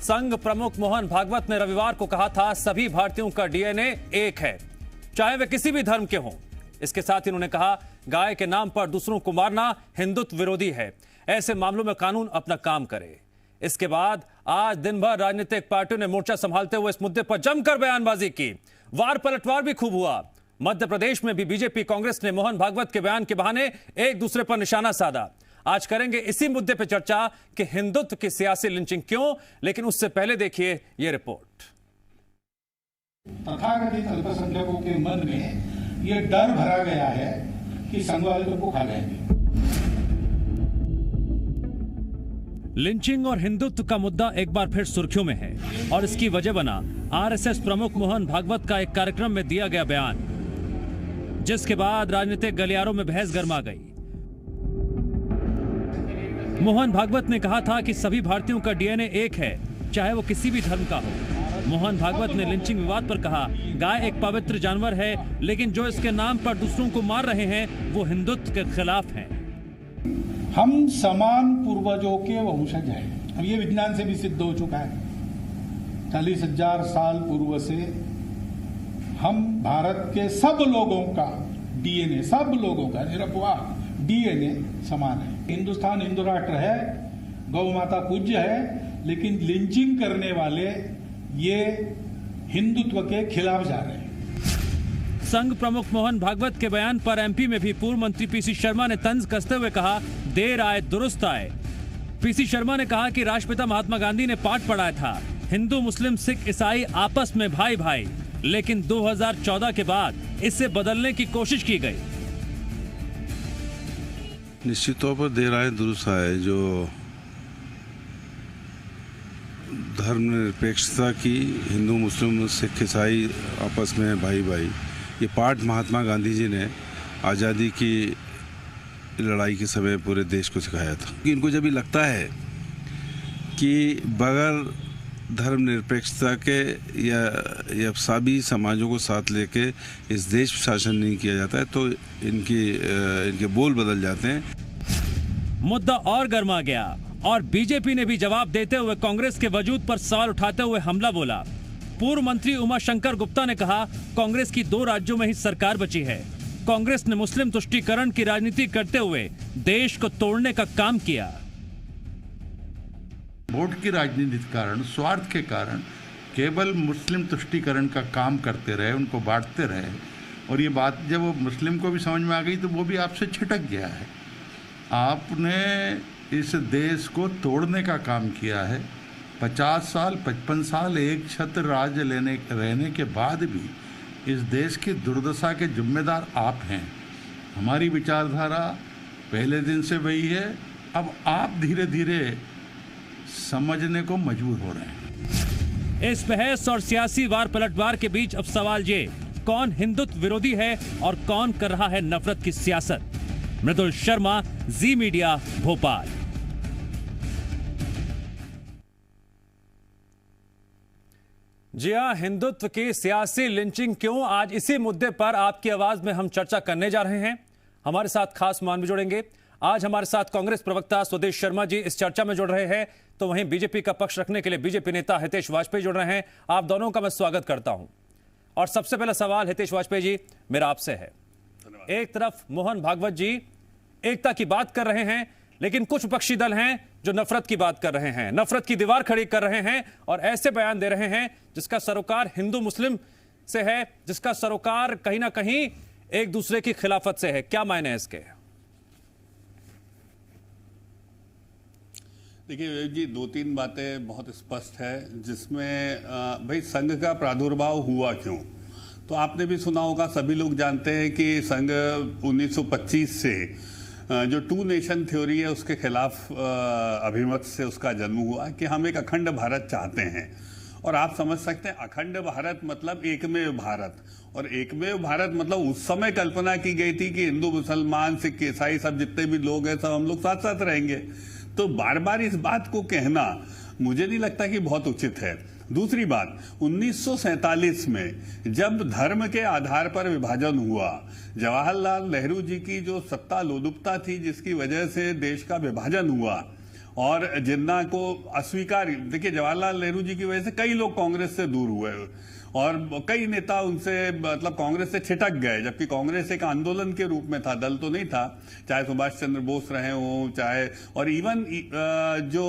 संघ प्रमुख मोहन भागवत ने रविवार को कहा था, सभी भारतीयों का डीएनए एक है, चाहे वे किसी भी धर्म के हों। इसके साथ ही उन्होंने कहा, गाय के नाम पर दूसरों को मारना हिंदुत्व विरोधी है, ऐसे मामलों में कानून अपना काम करे। इसके बाद आज दिन भर राजनीतिक पार्टियों ने मोर्चा संभालते हुए इस मुद्दे पर जमकर बयानबाजी की। वार पलटवार भी खूब हुआ। मध्य प्रदेश में भी बीजेपी कांग्रेस ने मोहन भागवत के बयान के बहाने एक दूसरे पर निशाना साधा। आज करेंगे इसी मुद्दे पर चर्चा कि हिंदुत्व की सियासी लिंचिंग क्यों, लेकिन उससे पहले देखिए यह रिपोर्ट। तथाकथित अल्पसंख्यकों के मन में यह डर भरा गया है कि संघ वाले तुमको खा जाएंगे। लिंचिंग और हिंदुत्व का मुद्दा एक बार फिर सुर्खियों में है और इसकी वजह बना आरएसएस प्रमुख मोहन भागवत का एक कार्यक्रम में दिया गया बयान, जिसके बाद राजनीतिक गलियारों में बहस गर्मा गई। मोहन भागवत ने कहा था कि सभी भारतीयों का डीएनए एक है, चाहे वो किसी भी धर्म का हो। मोहन भागवत ने लिंचिंग विवाद पर कहा, गाय एक पवित्र जानवर है, लेकिन जो इसके नाम पर दूसरों को मार रहे हैं वो हिंदुत्व के खिलाफ हैं। हम समान पूर्वजों के वंशज हैं। अब ये विज्ञान से भी सिद्ध हो चुका है। 40,000 साल पूर्व से हम भारत के सब लोगों का डीएनए, सब लोगों का निरपवाह डीएनए समान है। हिंदुस्तान हिंदू राष्ट्र है, गौ माता पूज्य है, लेकिन लिंचिंग करने वाले ये हिंदुत्व के खिलाफ जा रहे हैं। संघ प्रमुख मोहन भागवत के बयान पर एमपी में भी पूर्व मंत्री पीसी शर्मा ने तंज कसते हुए कहा, देर आए दुरुस्त आए। पीसी शर्मा ने कहा कि राष्ट्रपिता महात्मा गांधी ने पाठ पढ़ाया था, हिंदू मुस्लिम सिख ईसाई आपस में भाई भाई, लेकिन 2014 के बाद इसे बदलने की कोशिश की गई। निश्चित तौर पर देर आए दुरुस्त आए। जो धर्मनिरपेक्षता की, हिंदू मुस्लिम सिख ईसाई आपस में भाई भाई, ये पाठ महात्मा गांधी जी ने आज़ादी की लड़ाई के समय पूरे देश को सिखाया था। इनको जब भी लगता है कि बगैर धर्मनिरपेक्षता के या सभी समाजों को साथ लेके इस देश पर शासन नहीं किया जाता है, तो इनके बोल बदल जाते हैं। मुद्दा और गर्मा गया और बीजेपी ने भी जवाब देते हुए कांग्रेस के वजूद पर सवाल उठाते हुए हमला बोला। पूर्व मंत्री उमाशंकर गुप्ता ने कहा, कांग्रेस की 2 राज्यों में ही सरकार बची है। कांग्रेस ने मुस्लिम तुष्टीकरण की राजनीति करते हुए देश को तोड़ने का काम किया। वोट की राजनीति के कारण, स्वार्थ के कारण केवल मुस्लिम तुष्टीकरण का काम करते रहे, उनको बांटते रहे, और ये बात जब वो मुस्लिम को भी समझ में आ गई तो वो भी आपसे छिटक गया है। आपने इस देश को तोड़ने का काम किया है। 50 साल 55 साल एक छत्र राज्य रहने के बाद भी इस देश की दुर्दशा के जिम्मेदार आप हैं। हमारी विचारधारा पहले दिन से वही है। अब आप धीरे धीरे समझने को मजबूर हो रहे हैं। इस बहस और सियासी वार पलटवार के बीच अब सवाल ये, कौन हिंदुत्व विरोधी है और कौन कर रहा है नफरत की सियासत। मृदुल शर्मा, जी मीडिया, भोपाल। जी हां, हिंदुत्व की सियासी लिंचिंग क्यों, आज इसी मुद्दे पर आपकी आवाज में हम चर्चा करने जा रहे हैं। हमारे साथ खास मेहमान भी जुड़ेंगे। आज हमारे साथ कांग्रेस प्रवक्ता स्वदेश शर्मा जी इस चर्चा में जुड़ रहे हैं, तो वहीं बीजेपी का पक्ष रखने के लिए बीजेपी नेता हितेश वाजपेयी जुड़ रहे हैं। आप दोनों का मैं स्वागत करता हूं। और सबसे पहला सवाल हितेश वाजपेयी जी मेरा आपसे है। एक तरफ मोहन भागवत जी एकता की बात कर रहे हैं, लेकिन कुछ विपक्षी दल हैं जो नफरत की बात कर रहे हैं, नफरत की दीवार खड़ी कर रहे हैं और ऐसे बयान दे रहे हैं जिसका सरोकार हिंदू मुस्लिम से है, जिसका सरोकार कहीं ना कहीं एक दूसरे की खिलाफत से है। क्या मायने है इसके? देखिए विवेक जी, 2-3 बातें बहुत स्पष्ट है, जिसमें भाई संघ का प्रादुर्भाव हुआ क्यों। तो आपने भी सुना होगा, सभी लोग जानते हैं कि संघ 1925 से जो 2 नेशन थ्योरी है उसके खिलाफ अभिमत से उसका जन्म हुआ कि हम एक अखंड भारत चाहते हैं। और आप समझ सकते हैं अखंड भारत मतलब एकमेव भारत, और एकमेव भारत मतलब उस समय कल्पना की गई थी कि हिंदू मुसलमान सिख ईसाई सब जितने भी लोग हैं सब हम लोग साथ साथ रहेंगे। तो बार बार इस बात को कहना मुझे नहीं लगता कि बहुत उचित है। दूसरी बात, 1947 में जब धर्म के आधार पर विभाजन हुआ, जवाहरलाल नेहरू जी की जो सत्ता लोलुपता थी जिसकी वजह से देश का विभाजन हुआ, और जिन्ना को अस्वीकार, देखिए जवाहरलाल नेहरू जी की वजह से कई लोग कांग्रेस से दूर हुए और कई नेता उनसे मतलब कांग्रेस से छिटक गए, जबकि कांग्रेस एक आंदोलन के रूप में था, दल तो नहीं था। चाहे सुभाष चंद्र बोस रहे हों, चाहे और इवन जो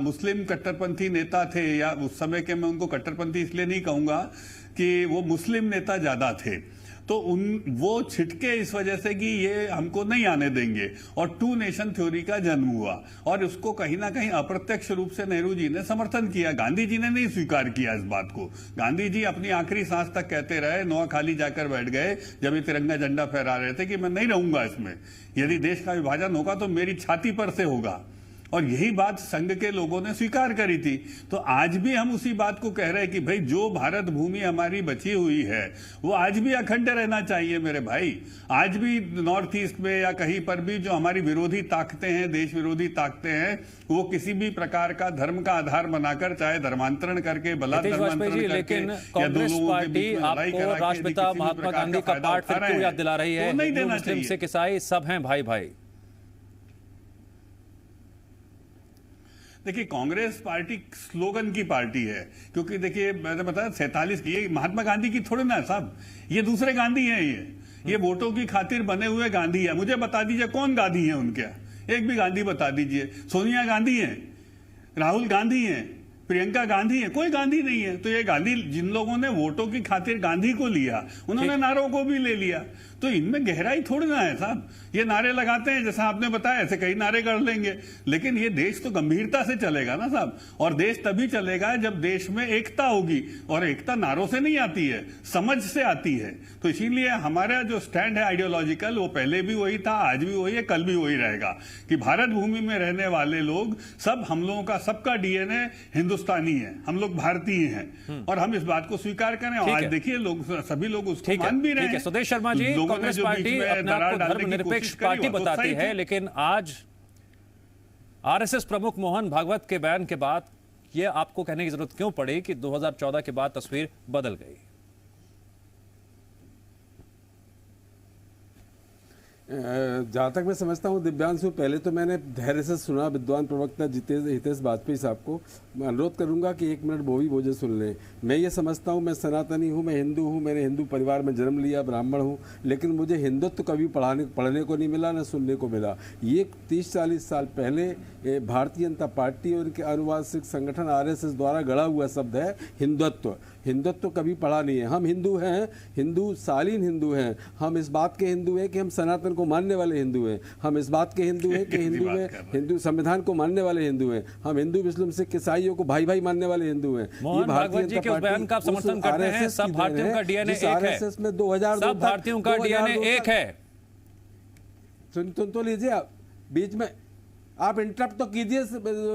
मुस्लिम कट्टरपंथी नेता थे, या उस समय के मैं उनको कट्टरपंथी इसलिए नहीं कहूंगा कि वो मुस्लिम नेता ज्यादा थे, तो वो छिटके इस वजह से कि ये हमको नहीं आने देंगे, और टू नेशन थ्योरी का जन्म हुआ और उसको कहीं ना कहीं अप्रत्यक्ष रूप से नेहरू जी ने समर्थन किया। गांधी जी ने नहीं स्वीकार किया इस बात को। गांधी जी अपनी आखिरी सांस तक कहते रहे, नोआखाली जाकर बैठ गए जब ये तिरंगा झंडा फहरा रहे थे कि मैं नहीं रहूंगा इसमें, यदि देश का विभाजन होगा तो मेरी छाती पर से होगा। और यही बात संघ के लोगों ने स्वीकार करी थी। तो आज भी हम उसी बात को कह रहे हैं कि भाई जो भारत भूमि हमारी बची हुई है वो आज भी अखंड रहना चाहिए मेरे भाई। आज भी नॉर्थ ईस्ट में या कहीं पर भी जो हमारी विरोधी ताकतें हैं, देश विरोधी ताकतें हैं, वो किसी भी प्रकार का धर्म का आधार बनाकर, चाहे धर्मांतरण करके, बला धर्मांतरण करके, लेकिन कांग्रेस पार्टी आपको राष्ट्रपिता महात्मा गांधी का पाठ फिर क्यों याद दिला रही है? नहीं देना मुस्लिम सिख ईसाई सब हैं भाई भाई। देखिए कांग्रेस पार्टी स्लोगन की पार्टी है, क्योंकि देखिए मैंने बताया 47 की, ये महात्मा गांधी की थोड़े ना साहब, ये दूसरे गांधी हैं। ये वोटों की खातिर बने हुए गांधी है। मुझे बता दीजिए कौन गांधी है उनके, एक भी गांधी बता दीजिए। सोनिया गांधी है, राहुल गांधी है, प्रियंका गांधी है, कोई गांधी नहीं है। तो ये गांधी, जिन लोगों ने वोटों की खातिर गांधी को लिया, उन्होंने नारों को भी ले लिया। तो इनमें गहराई थोड़ी ना है साहब। ये नारे लगाते हैं जैसा आपने बताया, ऐसे कई नारे कर लेंगे, लेकिन ये देश तो गंभीरता से चलेगा ना साहब। और देश तभी चलेगा जब देश में एकता होगी, और एकता नारों से नहीं आती है, समझ से आती है। तो इसीलिए हमारा जो स्टैंड है आइडियोलॉजिकल, वो पहले भी वही था, आज भी वही है, कल भी वही रहेगा कि भारत भूमि में रहने वाले लोग सब, हम लोगों का सबका डीएनए हिंदुस्तानी है, हम लोग भारतीय हैं, और हम इस बात को स्वीकार करें। और आज देखिए लोग, सभी लोग उसको मान भी रहे हैं। सुदेश शर्मा जी, कांग्रेस पार्टी अपने आप को धर्मनिरपेक्ष पार्टी बताती है, लेकिन आज आरएसएस प्रमुख मोहन भागवत के बयान के बाद ये आपको कहने की जरूरत क्यों पड़ी कि 2014 के बाद तस्वीर बदल गई? जहाँ तक मैं समझता हूँ दिव्यांशु, पहले तो मैंने धैर्य से सुना विद्वान प्रवक्ता हितेश वाजपेयी साहब को। मैं अनुरोध करूंगा कि 1 मिनट वो भी मुझे सुन लें। मैं ये समझता हूँ, मैं सनातनी हूँ, मैं हिंदू हूँ, मैंने हिंदू परिवार में जन्म लिया, ब्राह्मण हूँ, लेकिन मुझे हिंदुत्व कभी पढ़ने को नहीं मिला, न सुनने को मिला। ये 30-40 साल पहले भारतीय जनता पार्टी और उनके अनुवांशिक संगठन आरएसएस द्वारा गढ़ा हुआ शब्द है हिंदुत्व। हिंदुत्व कभी पढ़ा नहीं है। हम हिंदू हैं, हिंदू शालीन हिंदू हैं। हम इस बात के हिंदू हैं कि हम सनातन को मानने वाले हिंदू हैं। हम इस बात के हिंदू हैं कि हिंदू संविधान को मानने वाले हिंदू हैं। हम हिंदू मुस्लिम सिख ईसाइयों को भाई भाई मानने वाले हिंदू हैं। मोहन भागवत जी के उस बयान का समर्थन करते हैं। सब भारतीयों का डीएनए एक है। आरएसएस में 2002 सब भारतीयों का डीएनए एक है। सुन तो लीजिए, आप बीच में आप इंटरप्ट तो कीजिए,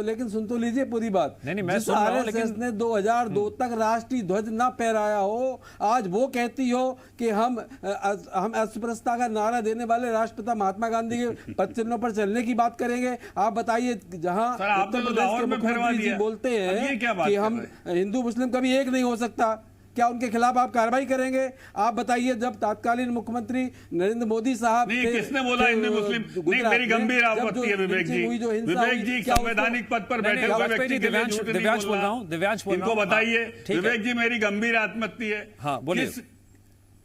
लेकिन सुन तो लीजिए पूरी बात। नहीं, मैं सुन रहा हूं, लेकिन ने 2002 तक राष्ट्रीय ध्वज ना फहराया हो, आज वो कहती हो कि हम अस्पृश्यता का नारा देने वाले राष्ट्रपिता महात्मा गांधी के पद चिन्हों पर चलने की बात करेंगे। आप बताइए, जहां उत्तर प्रदेश के मुख्यमंत्री जी बोलते हैं कि हम हिंदू मुस्लिम कभी एक नहीं हो सकता, क्या उनके खिलाफ आप कार्रवाई करेंगे? आप बताइए, जब तत्कालीन मुख्यमंत्री नरेंद्र मोदी साहब, नहीं किसने बोला हिंदू मुस्लिम? नहीं, मेरी गंभीर आपत्ति है विवेक जी। विवेक जी संवैधानिक पद पर बैठे हुए व्यक्ति के लिए झूठ नहीं बोल रहा हूं। दिव्यांश बोल रहा हूं, इनको बताइए। विवेक जी, मेरी गंभीर आपत्ति है। हाँ बोलिए।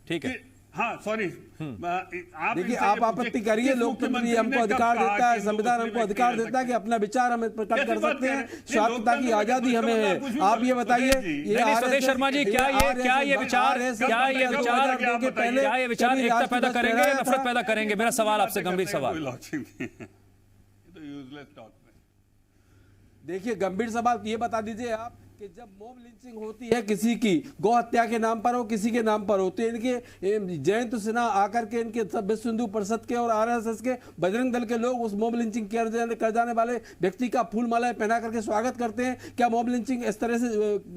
ठीक है। हाँ सॉरी, देखिए आप आपत्ति करिए, लोकतंत्र हमको अधिकार देता है, संविधान हमको अधिकार देता है कि अपना विचार हम प्रकट कर सकते हैं, स्वास्थ्यता की आजादी हमें है। आप ये बताइए, सुदेश शर्मा जी, क्या ये विचार एकता पैदा करेंगे या नफरत पैदा करेंगे? मेरा सवाल आपसे गंभीर सवाल। देखिए गंभीर सवाल ये बता दीजिए आप कि जब मॉब लिंचिंग होती है किसी की, गौ हत्या के नाम पर हो, किसी के नाम पर हो, तो इनके जयंत सिन्हा आकर के इनके विश्व हिंदू परिषद के और आरएसएस के बजरंग दल के लोग उस मॉब लिंचिंग कर जाने वाले व्यक्ति का फूल मालाएं पहना करके स्वागत करते हैं। क्या मॉब लिंचिंग इस तरह से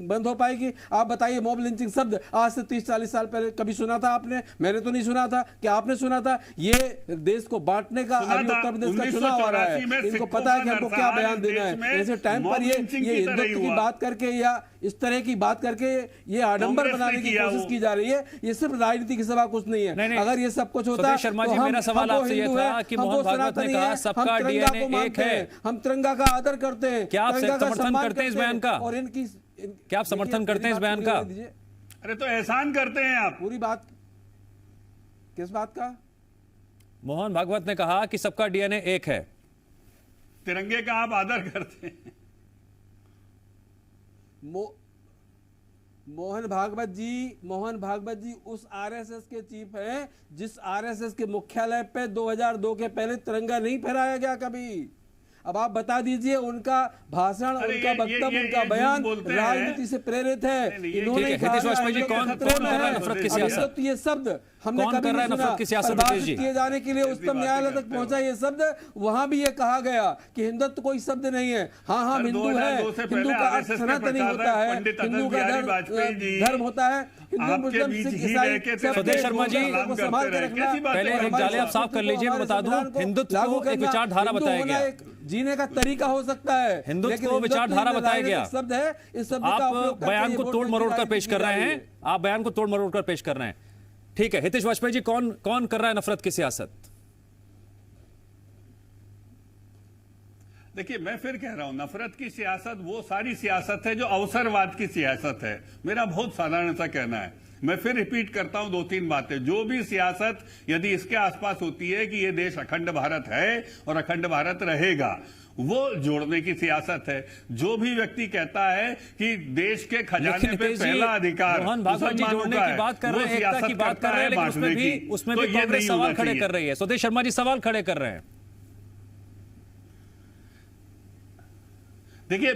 बंद हो पाएगी? आप बताइए, मॉब लिंचिंग शब्द आज से 30-40 साल पहले कभी सुना था आपने? मैंने तो नहीं सुना था। क्या आपने सुना था? ये देश को बांटने का अभी उत्तर प्रदेश का चुनाव आ रहा है, इनको पता है कि हमको क्या बयान देना है। ऐसे टाइम पर ये हिंदुत्व की बात करके या इस तरह की बात करके ये आडंबर कांग्रेस ने बनाने की किया कोशिश वो। की जा रही है। ये सिर्फ राजनीति के सिवा कुछ नहीं है। नहीं, अगर ये सब कुछ होता सुदेश शर्मा जी, तो मेरा सवाल हम वो आपसे ये हिंदू था हैं, कि हम मोहन वो भागवत ने सनातनी कहा हैं, सबका हम तिरंगा DNA को मानते एक है। हैं, हम तिरंगा का आदर करते हैं, क्या आप तिरंगा का समर्थन सम्मान करते हैं इस बयान का? और इनकी क्या आप समर्थन करते हैं इस बयान का? अरे तो एहसान करते हैं आप। पूरी बात किस बात का? मोहन भागवत ने कहा कि सबका DNA एक है। तिरंगे का आप आदर करते हैं। मोहन भागवत जी उस आरएसएस के चीफ हैं जिस आरएसएस के मुख्यालय पे 2002 के पहले तिरंगा नहीं फहराया गया कभी। अब आप बता दीजिए, उनका भाषण, अरे उनका वक्तव्य, उनका झूठ बयान बोलते हैं। राजनीति से प्रेरित है। इन्होंने ठीक है, हितेश वाजपेयी जी, कौन कर रहा है नफरत की सियासत? ये शब्द हमने कौन कभी कर रहा है नहीं नफरत की सुना। सियासत, हितेश जी? किए जाने के लिए उच्चतम न्यायालय तक पहुंचा ये शब्द। वहां भी ये कहा गया कि हिंदुत्व कोई शब्द नहीं है। हाँ, हम हिंदू है, 2002 से हिंदू पहले का RSS के सनातनी प्रचारक होता है, पंडित अटल हिंदू का बिहारी वाजपेयी जी धर्म होता है, हिंदू आपके मुस्लिम बीच सिख ही ईसाई रह के सब सुदेश शर्मा जी, को संभाल के रखना। कैसी बात है? पहले एक जाले आप साफ कर लीजिए, मैं बता दूं, हिंदुत्व लागू को एक करना, विचारधारा हिंदू बताया होना गया। एक जीने का तरीका हो सकता है, हिंदुत्व लेकिन को विचारधारा हिंदुत्व बताया राजनीतिक गया। शब्द है। इस शब्द का आप उपयोग करके बयान ये को वोट तोड़ बैंक की मरोड़ कर राजनीति पेश की कर जा रहे रही हैं। है। आप बयान को तोड़ मरोड़ कर पेश कर रहे हैं। ठीक है, हितेश वाजपेयी जी, कौन कर रहा है नफरत की सियासत? देखिए, मैं फिर कह रहा हूं, नफरत की सियासत वो सारी सियासत है जो अवसरवाद की सियासत है। मेरा बहुत साधारण सा कहना है। मैं फिर रिपीट करता हूं 2-3 बातें। जो भी सियासत यदि इसके आसपास होती है कि ये देश अखंड भारत है और अखंड भारत रहेगा, वो जोड़ने की सियासत है। जो भी व्यक्ति कहता है कि देश के खजाने पे पहला अधिकार मोहन भागवत जी जोड़ने की बात कर रहे हैं, एकता की बात कर रहे हैं, लेकिन उसमें भी कांग्रेस सवाल खड़े कर रही है। सुदेश शर्मा जी सवाल खड़े कर रहे हैं। देखिए,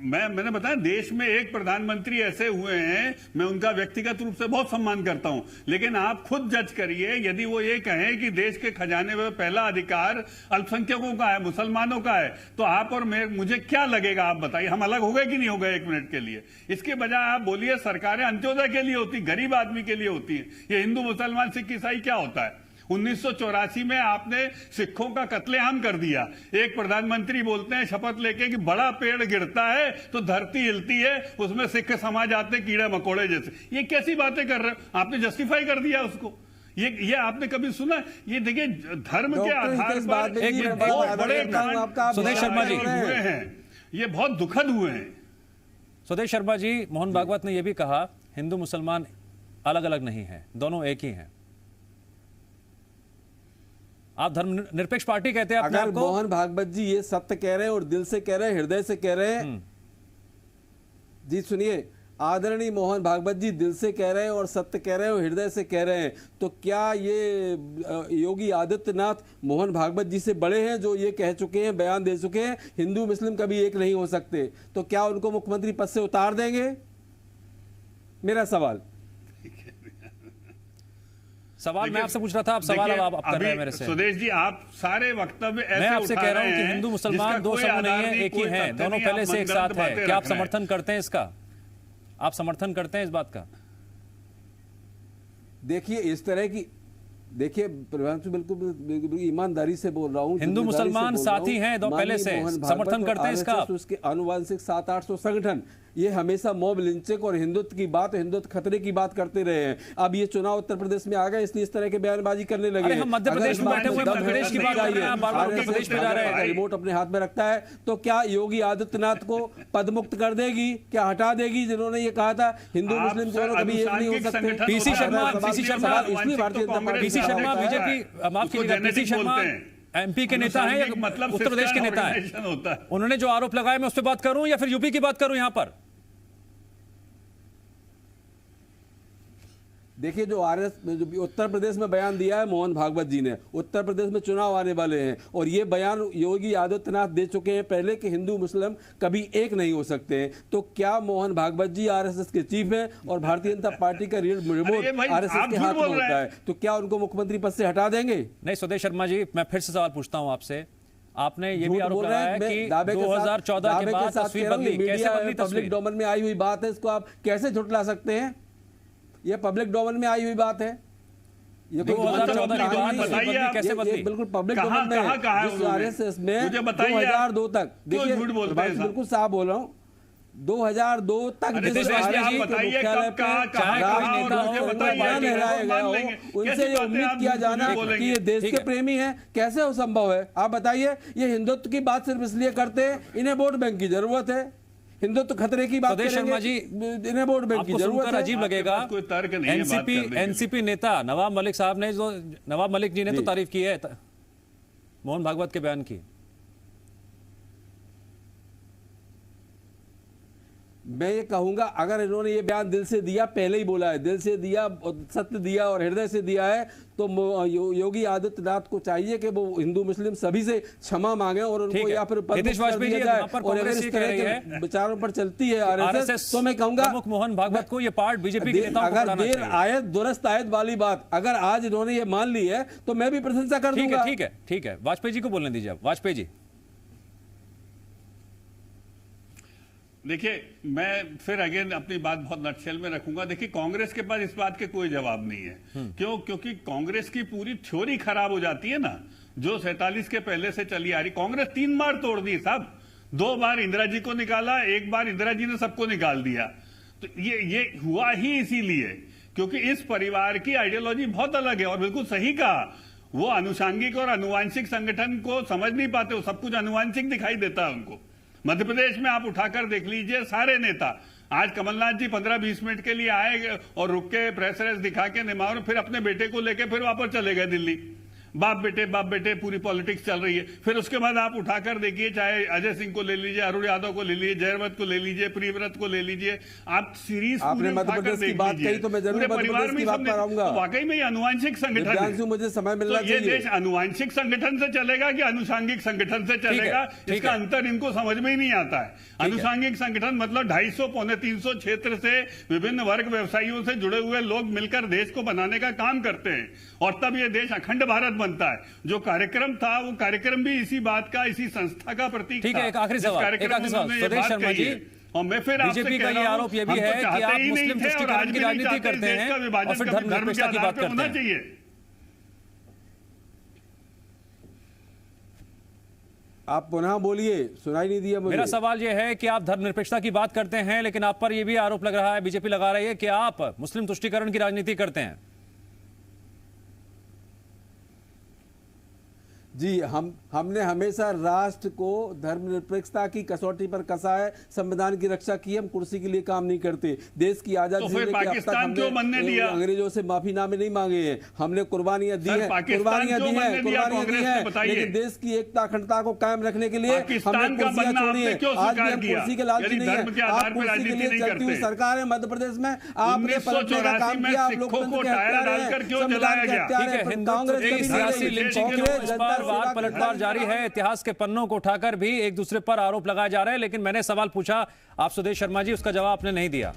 मैंने बताया, देश में एक प्रधानमंत्री ऐसे हुए हैं, मैं उनका व्यक्तिगत रूप से बहुत सम्मान करता हूं, लेकिन आप खुद जज करिए। यदि वो ये कहें कि देश के खजाने में पहला अधिकार अल्पसंख्यकों का है, मुसलमानों का है, तो आप और मुझे क्या लगेगा? आप बताइए, हम अलग हो गए कि नहीं हो गए 1 मिनट के लिए? इसके बजाय आप बोलिए सरकारें अंत्योदय के लिए होती, गरीब आदमी के लिए होती है। ये हिंदू मुसलमान सिख ईसाई क्या होता है? 1984 में आपने सिखों का कत्लेआम कर दिया। एक प्रधानमंत्री बोलते हैं शपथ लेके कि बड़ा पेड़ गिरता है तो धरती हिलती है, उसमें सिख समाज आते कीड़े मकोड़े जैसे। ये कैसी बातें कर रहे हो? आपने जस्टिफाई कर दिया उसको। ये आपने कभी सुना? ये देखिए, धर्म के आधार पर एक बहुत बड़े कांड सुदेश शर्मा जी हुए हैं, ये बहुत दुखद हुए हैं। सुदेश शर्मा जी, मोहन भागवत ने यह भी कहा हिंदू मुसलमान अलग अलग नहीं है, दोनों एक ही हैं। आप धर्मनिरपेक्ष पार्टी कहते हैं अपने अगर आप को? मोहन भागवत जी ये सत्य कह रहे हैं और दिल से कह रहे हैं, हृदय से कह रहे हैं, जी सुनिए, आदरणीय मोहन भागवत जी दिल से कह रहे हैं और सत्य कह रहे हैं और हृदय से कह रहे हैं, तो क्या ये योगी आदित्यनाथ मोहन भागवत जी से बड़े हैं जो ये कह चुके हैं, बयान दे चुके हैं हिंदू मुस्लिम कभी एक नहीं हो सकते? तो क्या उनको मुख्यमंत्री पद से उतार देंगे? मेरा सवाल मैं आपसे पूछ रहा था, आप सवाल अब आप कर रहे हैं मेरे से। सुदेश जी, आप सारे वक्तव्य ऐसे मैं आपसे उठा कह रहा रहे हूं कि हैं हिंदू मुसलमान जिसका दो कोई समूह नहीं आधार है, एक ही कोई है, तथ्य दोनों नहीं, पहले आप से एक मनगढ़ंत साथ है। बातें क्या आप रख रहे हैं। समर्थन करते हैं इसका? आप समर्थन करते हैं इस बात का? देखिए, इस तरह की, देखिए प्रधानमंत्री बिल्कुल ईमानदारी से बोल रहा हूँ, हिंदू मुसलमान साथी हैं दो पहले से, समर्थन करते हैं इसका? उसके आनुवंशिक 700-800 संगठन ये हमेशा मॉब लिंचिंग और हिंदुत्व की बात, हिंदुत्व खतरे की बात करते रहे हैं। अब ये चुनाव उत्तर प्रदेश में आ गए, इसलिए इस तरह के बयानबाजी करने लगे। अरे हम मध्य प्रदेश में बैठे हुए मध्य प्रदेश की बात कर रहे हैं, बार-बार उत्तर प्रदेश में जा रहे हैं। रिमोट अपने हाथ में रखता है, तो क्या योगी आदित्यनाथ को पद मुक्त कर देगी? क्या हटा देगी? जिन्होंने ये कहा था हिंदू मुस्लिम दोनों कभी एक नहीं हो सकते। पीसी शर्मा इसलिए भारतीय जनता पार्टी बीजेपी, माफ कीजिएगा, पीसी शर्मा एमपी के नेता हैं या उत्तर प्रदेश के नेता हैं? उन्होंने जो आरोप लगाए, मैं उस पर बात करूं या फिर यूपी की बात करूं? यहां पर देखिए, जो उत्तर प्रदेश में बयान दिया है मोहन भागवत जी ने, उत्तर प्रदेश में चुनाव आने वाले हैं और ये बयान योगी आदित्यनाथ दे चुके हैं पहले कि हिंदू मुस्लिम कभी एक नहीं हो सकते हैं। तो क्या मोहन भागवत जी आरएसएस के चीफ हैं और भारतीय जनता पार्टी का रिमोट आरएसएस के हाथ में होता है, तो क्या उनको मुख्यमंत्री पद से हटा देंगे? नहीं। सुदेश शर्मा जी, मैं फिर से सवाल पूछता हूं आपसे। आपने ये भी आरोप लगाया है कि 2014 के बाद तस्वीर बदली, कैसे बदली तस्वीर? पब्लिक डोमेन में आई हुई बात है, इसको आप कैसे झुठला सकते हैं? ये पब्लिक डोमेन में आई हुई बात है। ये 2014 की बात बताइए, कैसे बदली? बिल्कुल पब्लिक डोमेन में है। आरएसएस में 2002 तक, देखिए बिल्कुल साफ बोल रहा हूँ, 2002 तक अरे जिस देश में आप भारत के बताइए मुख्यालय कब कहाँ पे कहाँ चाहे कहाँ कोई और नेता मुझे हो, बताइए कोई कि लहराया हम गया मान हो, लेंगे। उनसे कैसी ये बातें उम्मीद आप किया मुझे जाना बोलेंगे? कि ये देश ठीक के है। प्रेमी हैं, कैसे वो संभव है? आप बताइए, ये हिंदुत्व की बात सिर्फ इसलिए करते हैं, इन्हें वोट बैंक की जरूरत है। हिंदुत्व खतरे की बात स्वदेश शर्मा जी, करेंगे, इन्हें वोट बैंक की आपको जरूरत सुनकर है। अजीब लगेगा, आपके पास कोई तर्क नहीं है बात एनसीपी करने के लिए। एनसीपी नेता नवाब मलिक साहब ने जो नवाब मलिक जी ने तो तारीफ की है मोहन भागवत के बयान की। मैं ये कहूंगा, अगर इन्होंने ये बयान दिल से दिया, पहले ही बोला है, दिल से दिया, सत्य दिया और हृदय से दिया है, तो योगी आदित्यनाथ को चाहिए कि वो हिंदू मुस्लिम सभी से क्षमा मांगे और ठीक उनको है। या फिर पद हितेश मुक्त कर वाजपेयी दिया जी, जाए। यहाँ पर और अगर कांग्रेस इस ये कह तरह रही के है, विचारों पर चलती है आरएसएस, तो मैं कहूंगा प्रमुख मोहन भागवत को ये पार्ट बीजेपी के नेताओं को अगर पढ़ाना देर चाहिए। आयत दुरुस्त आयत वाली बात अगर आज इन्होंने ये मान ली है, तो मैं भी प्रशंसा कर ठीक दूंगा। है, ठीक है, ठीक है। वाजपेयी जी को बोलने दीजिए। आप वाजपेयी जी, देखिए, मैं फिर अगेन अपनी बात बहुत नटशेल में रखूंगा। देखिए, कांग्रेस के पास इस बात के कोई जवाब नहीं है। क्यों? क्योंकि कांग्रेस की पूरी थ्योरी खराब हो जाती है ना, जो 47 के पहले से चली आ रही। कांग्रेस 3 बार तोड़ दी साहब, 2 बार इंदिरा जी को निकाला, 1 बार इंदिरा जी ने सबको निकाल दिया। तो ये हुआ ही इसीलिए क्योंकि इस परिवार की आइडियोलॉजी बहुत अलग है। और बिल्कुल सही कहा, वो अनुषांगिक और अनुवांशिक संगठन को समझ नहीं पाते, वो सब कुछ अनुवांशिक दिखाई देता है उनको। मध्य प्रदेश में आप उठाकर देख लीजिए, सारे नेता, आज कमलनाथ जी 15-20 मिनट के लिए आए और रुक के प्रेस रेस दिखा के निमावर, फिर अपने बेटे को लेके फिर वापस चले गए दिल्ली। बाप बेटे पूरी पॉलिटिक्स चल रही है। फिर उसके बाद आप उठाकर देखिए, चाहे अजय सिंह को ले लीजिए, अरुण यादव को ले लीजिए, जयवंत को ले लीजिए, प्रियव्रत को ले लीजिए, आप सीरीज आपने मध्य प्रदेश की बात कही तो मैं जरूर मध्य प्रदेश की बात पर आऊंगा। वाकई में ये अनुवांशिक संगठन है। मुझे समय मिलना तो ये चाहिए। देश अनुवांशिक संगठन से चलेगा कि अनुषांगिक संगठन से चलेगा, ठीक इसका है। अंतर इनको समझ में ही नहीं आता है। अनुषांगिक संगठन मतलब 250 पौने 300 क्षेत्र से विभिन्न वर्ग व्यवसायियों से जुड़े हुए लोग मिलकर देश को बनाने का काम करते हैं, और तब ये देश अखंड भारत बनता है। जो कार्यक्रम था, वो कार्यक्रम भी इसी बात का, इसी संस्था का प्रतीक था। ठीक है, एक आखिरी जिस सवाल, कार्यक्रम एक आखिरी में सवाल। उन्होंने ये स्वदेश बात शर्मा कही जी, है। और मैं फिर आपसे बीजेपी का कह ये रहा हूं, आरोप ये भी हम तो है कि चाहते आप ही नहीं मुस्लिम थे और तुष्टीकरण आज की भी नहीं राजनीति चाहते। करते देश हैं का और विभाजन फिर कभी धर्म के धर्मनिरपेक्षता की आधार बात पे करते होना हैं। चाहिए। आप पुनः बोलिए, सुनाई नहीं दिया मुझे। मेरा सवाल यह है कि आप धर्मनिरपेक्षता की बात करते हैं, लेकिन आप पर यह भी आरोप लग रहा है, बीजेपी लगा रही है कि आप मुस्लिम तुष्टीकरण की राजनीति करते हैं। जी, हमने हमेशा राष्ट्र को धर्मनिरपेक्षता की कसौटी पर कसा है, संविधान की रक्षा की। हम कुर्सी के लिए काम नहीं करते। देश की आजादी तो फिर लेके अब तक पाकिस्तान क्यों बनने दिया? अंग्रेजों से माफीनामे नहीं मांगे हैं, हमने कुर्बानियां दी सर, हैं, पाकिस्तान कुर्बानियां क्यों दी हैं, बनने दिया कुर्बानियां दी कांग्रेस ने? हैं, बताइए। लेकिन देश की एकता अखंडता को कायम रखने के लिए हमने पाकिस्तान का कुर्सियां बनना छोड़ी आपने हैं। क्यों आज भी स्वीकार हम किया? कुर्सी के लालची यदि नहीं धर्म के है। आधार आप पर कुर्सी के राजनीति लिए नहीं चलती हुई करते। सरकार है मध्य प्रदेश में, आपने पलटने का काम 1984 में किया। आप सिखों को लोकतंत्र के टायर हत्यारे डालकर हैं, क्यों संविधान जलाया के गया? हत्यारे ठीक है, हैं। हिंदुत्व कांग्रेस की कभी नहीं सियासी रही। लिंचिंग के कांग्रेस लोग इस जनता पर सेवा वार की पलटवार जारी है, इतिहास के पन्नों को उठाकर भी एक दूसरे पर आरोप लगाए जा रहे हैं। लेकिन मैंने सवाल पूछा, आप स्वदेश शर्मा जी, उसका जवाब आपने नहीं दिया।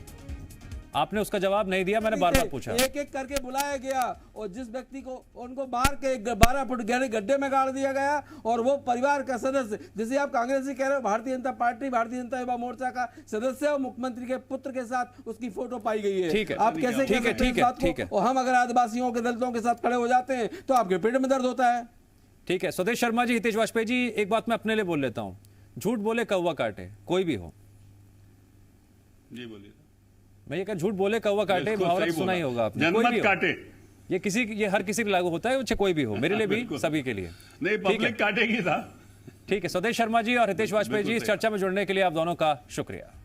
आपने उसका जवाब नहीं दिया, मैंने बार बार पूछा। एक एक करके बुलाया गया और जिस व्यक्ति को उनको मार के 12 फुट गहरे गड्ढे में गाड़ दिया गया, और वो परिवार का सदस्य, जिसे आप कांग्रेसी कह रहे हो, भारतीय जनता पार्टी, भारतीय जनता युवा मोर्चा का सदस्य और मुख्यमंत्री के पुत्र के साथ उसकी फोटो पाई गई है। ठीक है, आप कैसे कह सकते हैं इस बात को? ठीक है। और हम अगर आदिवासियों के दलितों के साथ खड़े हो जाते हैं तो आपके पेट में दर्द होता है। ठीक है, स्वदेश शर्मा जी, हितेश वाजपेयी जी, एक बात मैं अपने लिए बोल लेता हूं, झूठ बोले कौवा काटे, कोई भी हो। जी बोलिए। मैं ये कह, झूठ बोले कौवा काटे, बिल्कुल मुहावरा सही सुना ही बोला। होगा आपने। कोई जनमत भी हो। काटे। ये हर किसी के लागू होता है, चाहे कोई भी हो, मेरे लिए भी, बिल्कुल। सभी के लिए। नहीं, ठीक है, पब्लिक काटेगी था। ठीक है। स्वदेश शर्मा जी और हितेश वाजपेयी जी, इस बिल्कुल सही। चर्चा में जुड़ने के लिए आप दोनों का शुक्रिया।